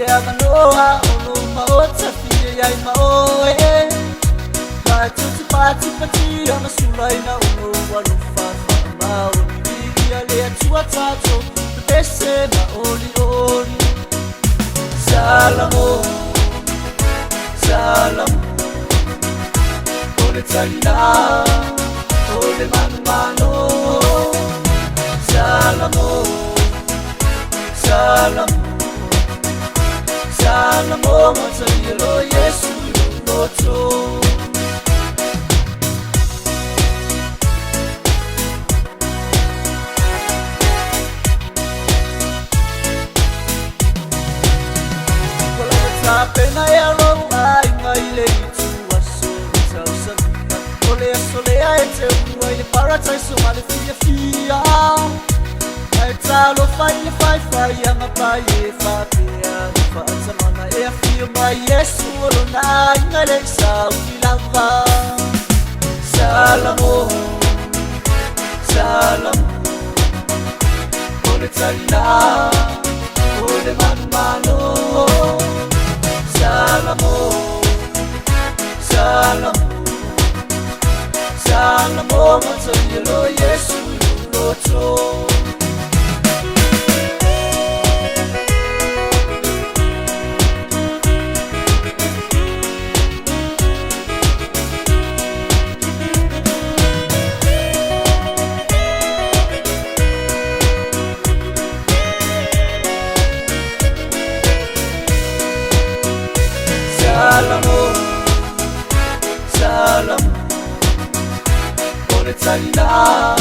manoa ono maota fie yai maoe Mai tutu pati pati ana sulaina ono walufa whamao Ia lea tua tato pese na oli oli Salamo, salamo Ole talina, ole mano Salamo, salamo Salamo, matayelo Yesu yunoto Pena ya lo ai ngai le tu aso tau sabina ole ai te uai le paradise so male fia ai talo fai anga pai e fa pia fa samana e fia mai Yesu lo nai ngale sa lava salamo salamo ole talina ole mano Salamo, salamo, salamo, matayelo Yesu yunoto Salamo, salamo, ole talina,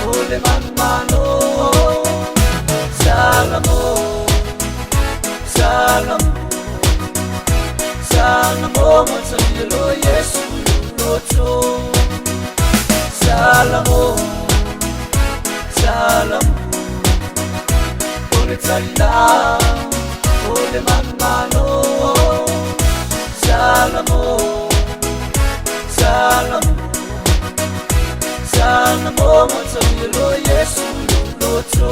ole mano Salamo, salamo, salamo, matayelo Yesu yunoto Salamo, salamo, ole talina, ole mano Salamo, salamo, salamo, matayelo Yesu yunoto